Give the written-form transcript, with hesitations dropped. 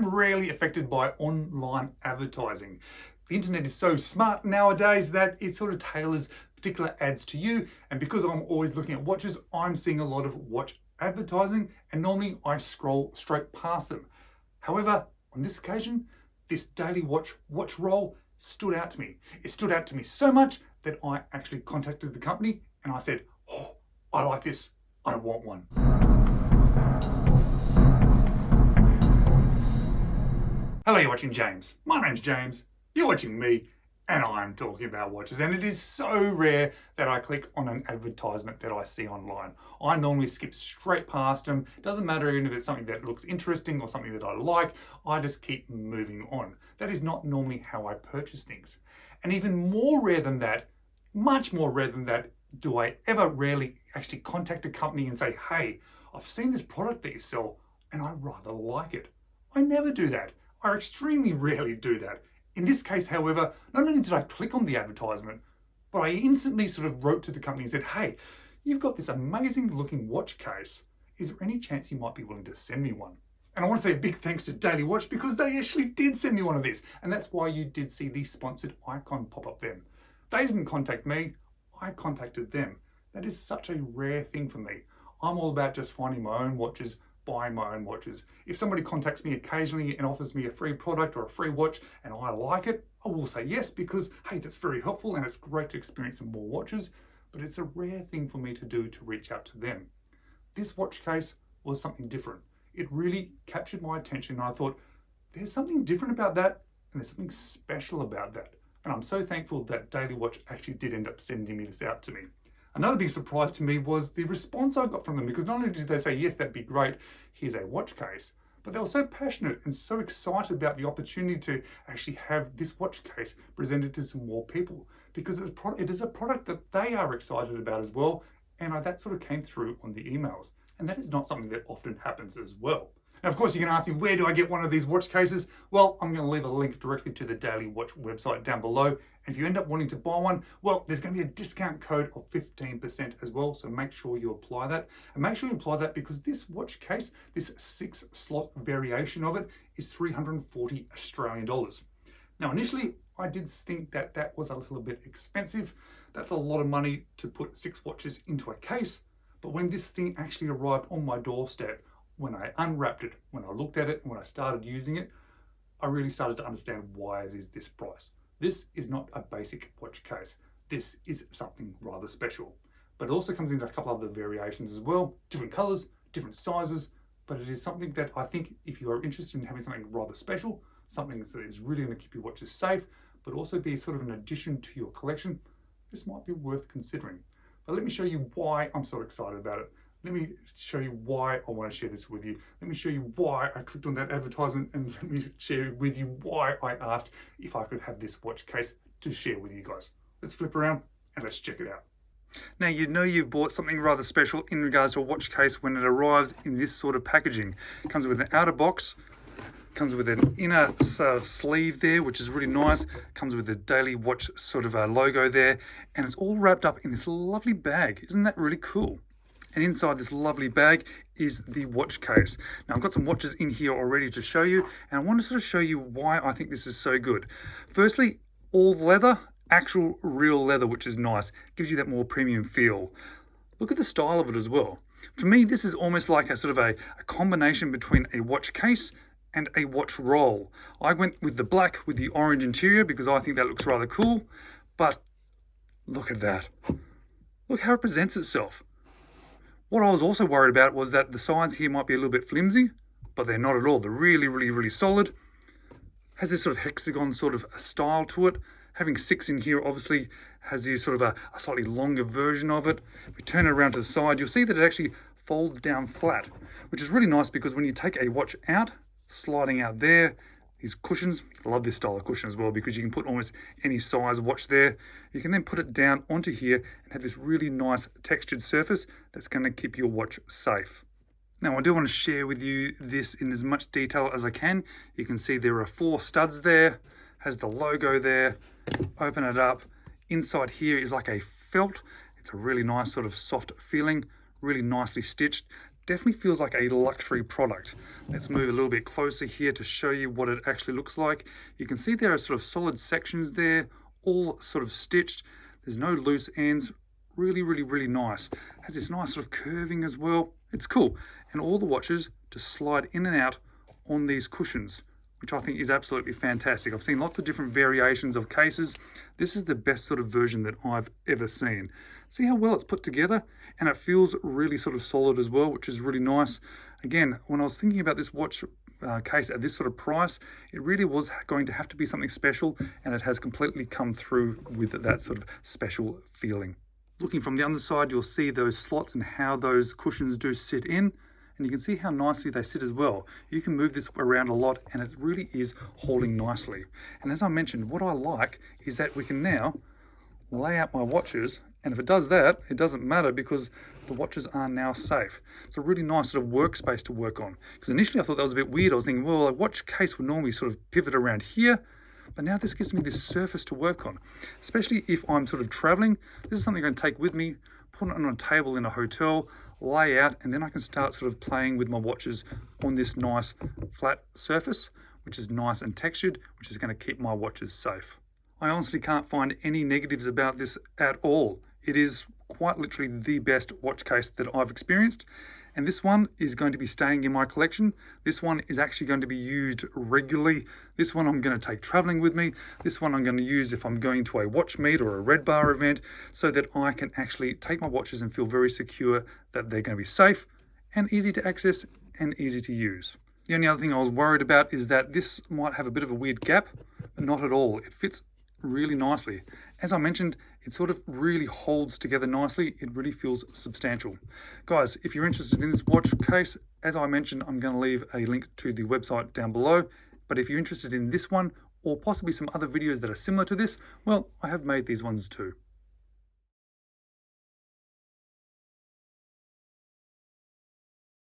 I'm rarely affected by online advertising. The internet is so smart nowadays that it sort of tailors particular ads to you. And because I'm always looking at watches, I'm seeing a lot of watch advertising, and normally I scroll straight past them. However, on this occasion, this daily watch roll stood out to me. It stood out to me so much that I actually contacted the company and I said, oh, I like this, I want one. Hello, you're watching James. My name's James, you're watching me, and I'm talking about watches. And it is so rare that I click on an advertisement that I see online. I normally skip straight past them. Doesn't matter even if it's something that looks interesting or something that I like, I just keep moving on. That is not normally how I purchase things. And even more rare than that, much more rare than that, do I ever rarely actually contact a company and say, hey, I've seen this product that you sell and I rather like it. I never do that. I extremely rarely do that. In this case, however, not only did I click on the advertisement, but I instantly sort of wrote to the company and said, hey, you've got this amazing looking watch case. Is there any chance you might be willing to send me one? And I want to say a big thanks to Daily Watch because they actually did send me one of these. And that's why you did see the sponsored icon pop up then. They didn't contact me, I contacted them. That is such a rare thing for me. I'm all about just finding my own watches, buying my own watches. If somebody contacts me occasionally and offers me a free product or a free watch and I like it, I will say yes because, hey, that's very helpful and it's great to experience some more watches, but it's a rare thing for me to do to reach out to them. This watch case was something different. It really captured my attention and I thought, there's something different about that and there's something special about that. And I'm so thankful that Daily Watch actually did end up sending me this out to me. Another big surprise to me was the response I got from them because not only did they say, yes, that'd be great, here's a watch case, but they were so passionate and so excited about the opportunity to actually have this watch case presented to some more people because it is a product that they are excited about as well. And that sort of came through on the emails. And that is not something that often happens as well. Now, of course, you can ask me, where do I get one of these watch cases? Well, I'm going to leave a link directly to the Daily Watch website down below. And if you end up wanting to buy one, well, there's going to be a discount code of 15% as well. So make sure you apply that. And make sure you apply that because this watch case, this 6-slot variation of it, is 340 Australian dollars. Now, initially, I did think that that was a little bit expensive. That's a lot of money to put 6 watches into a case. But when this thing actually arrived on my doorstep, when I unwrapped it, when I looked at it, and when I started using it, I really started to understand why it is this price. This is not a basic watch case. This is something rather special. But it also comes into a couple other variations as well, different colors, different sizes, but it is something that I think if you are interested in having something rather special, something that is really going to keep your watches safe, but also be sort of an addition to your collection, this might be worth considering. But let me show you why I'm so excited about it. Let me show you why I want to share this with you. Let me show you why I clicked on that advertisement and let me share with you why I asked if I could have this watch case to share with you guys. Let's flip around and let's check it out. Now, you know you've bought something rather special in regards to a watch case when it arrives in this sort of packaging. It comes with an outer box, comes with an inner sleeve there, which is really nice. Comes with the Daily Watch sort of a logo there, and it's all wrapped up in this lovely bag. Isn't that really cool? And inside this lovely bag is the watch case. Now, I've got some watches in here already to show you, and I want to sort of show you why I think this is so good. Firstly, all leather, actual real leather, which is nice. Gives you that more premium feel. Look at the style of it as well. For me, this is almost like a sort of a combination between a watch case and a watch roll. I went with the black with the orange interior because I think that looks rather cool, but look at that. Look how it presents itself. What I was also worried about was that the sides here might be a little bit flimsy, but they're not at all. They're really, really, really solid. Has this sort of hexagon sort of a style to it. Having 6 in here obviously has this sort of a slightly longer version of it. If we turn it around to the side, you'll see that it actually folds down flat, which is really nice because when you take a watch out, sliding out there, these cushions, I love this style of cushion as well because you can put almost any size watch there. You can then put it down onto here and have this really nice textured surface that's going to keep your watch safe. Now, I do want to share with you this in as much detail as I can. You can see there are 4 studs there, has the logo there. Open it up. Inside here is like a felt. It's a really nice sort of soft feeling, really nicely stitched. definitely feels like a luxury product. Let's move a little bit closer here to show you what it actually looks like. You can see there are sort of solid sections there, all sort of stitched. There's no loose ends. Really nice. Has this nice sort of curving as well. It's cool. And all the watches just slide in and out on these cushions, which I think is absolutely fantastic. I've seen lots of different variations of cases. This is the best sort of version that I've ever seen. See how well it's put together? And it feels really sort of solid as well, which is really nice. Again, when I was thinking about this watch case at this sort of price, it really was going to have to be something special, and it has completely come through with that sort of special feeling. Looking from the underside, you'll see those slots and how those cushions do sit in. And you can see how nicely they sit as well. You can move this around a lot and it really is holding nicely. And as I mentioned, what I like is that we can now lay out my watches, and if it does that, it doesn't matter because the watches are now safe. It's a really nice sort of workspace to work on. Because initially I thought that was a bit weird. I was thinking, well, a watch case would normally sort of pivot around here, but now this gives me this surface to work on. Especially if I'm sort of traveling, this is something I'm going to take with me, put it on a table in a hotel, lay out, and then I can start sort of playing with my watches on this nice flat surface, which is nice and textured, which is going to keep my watches safe. I honestly can't find any negatives about this at all. It is quite literally the best watch case that I've experienced. And this one is going to be staying in my collection. This one is actually going to be used regularly. This one I'm going to take traveling with me. This one I'm going to use if I'm going to a watch meet or a Red Bar event, so that I can actually take my watches and feel very secure that they're going to be safe and easy to access and easy to use. The only other thing I was worried about is that this might have a bit of a weird gap, but not at all. It fits really nicely. As I mentioned, it sort of really holds together nicely. It really feels substantial. Guys, if you're interested in this watch case, as I mentioned, I'm going to leave a link to the website down below. But if you're interested in this one, or possibly some other videos that are similar to this, well, I have made these ones too.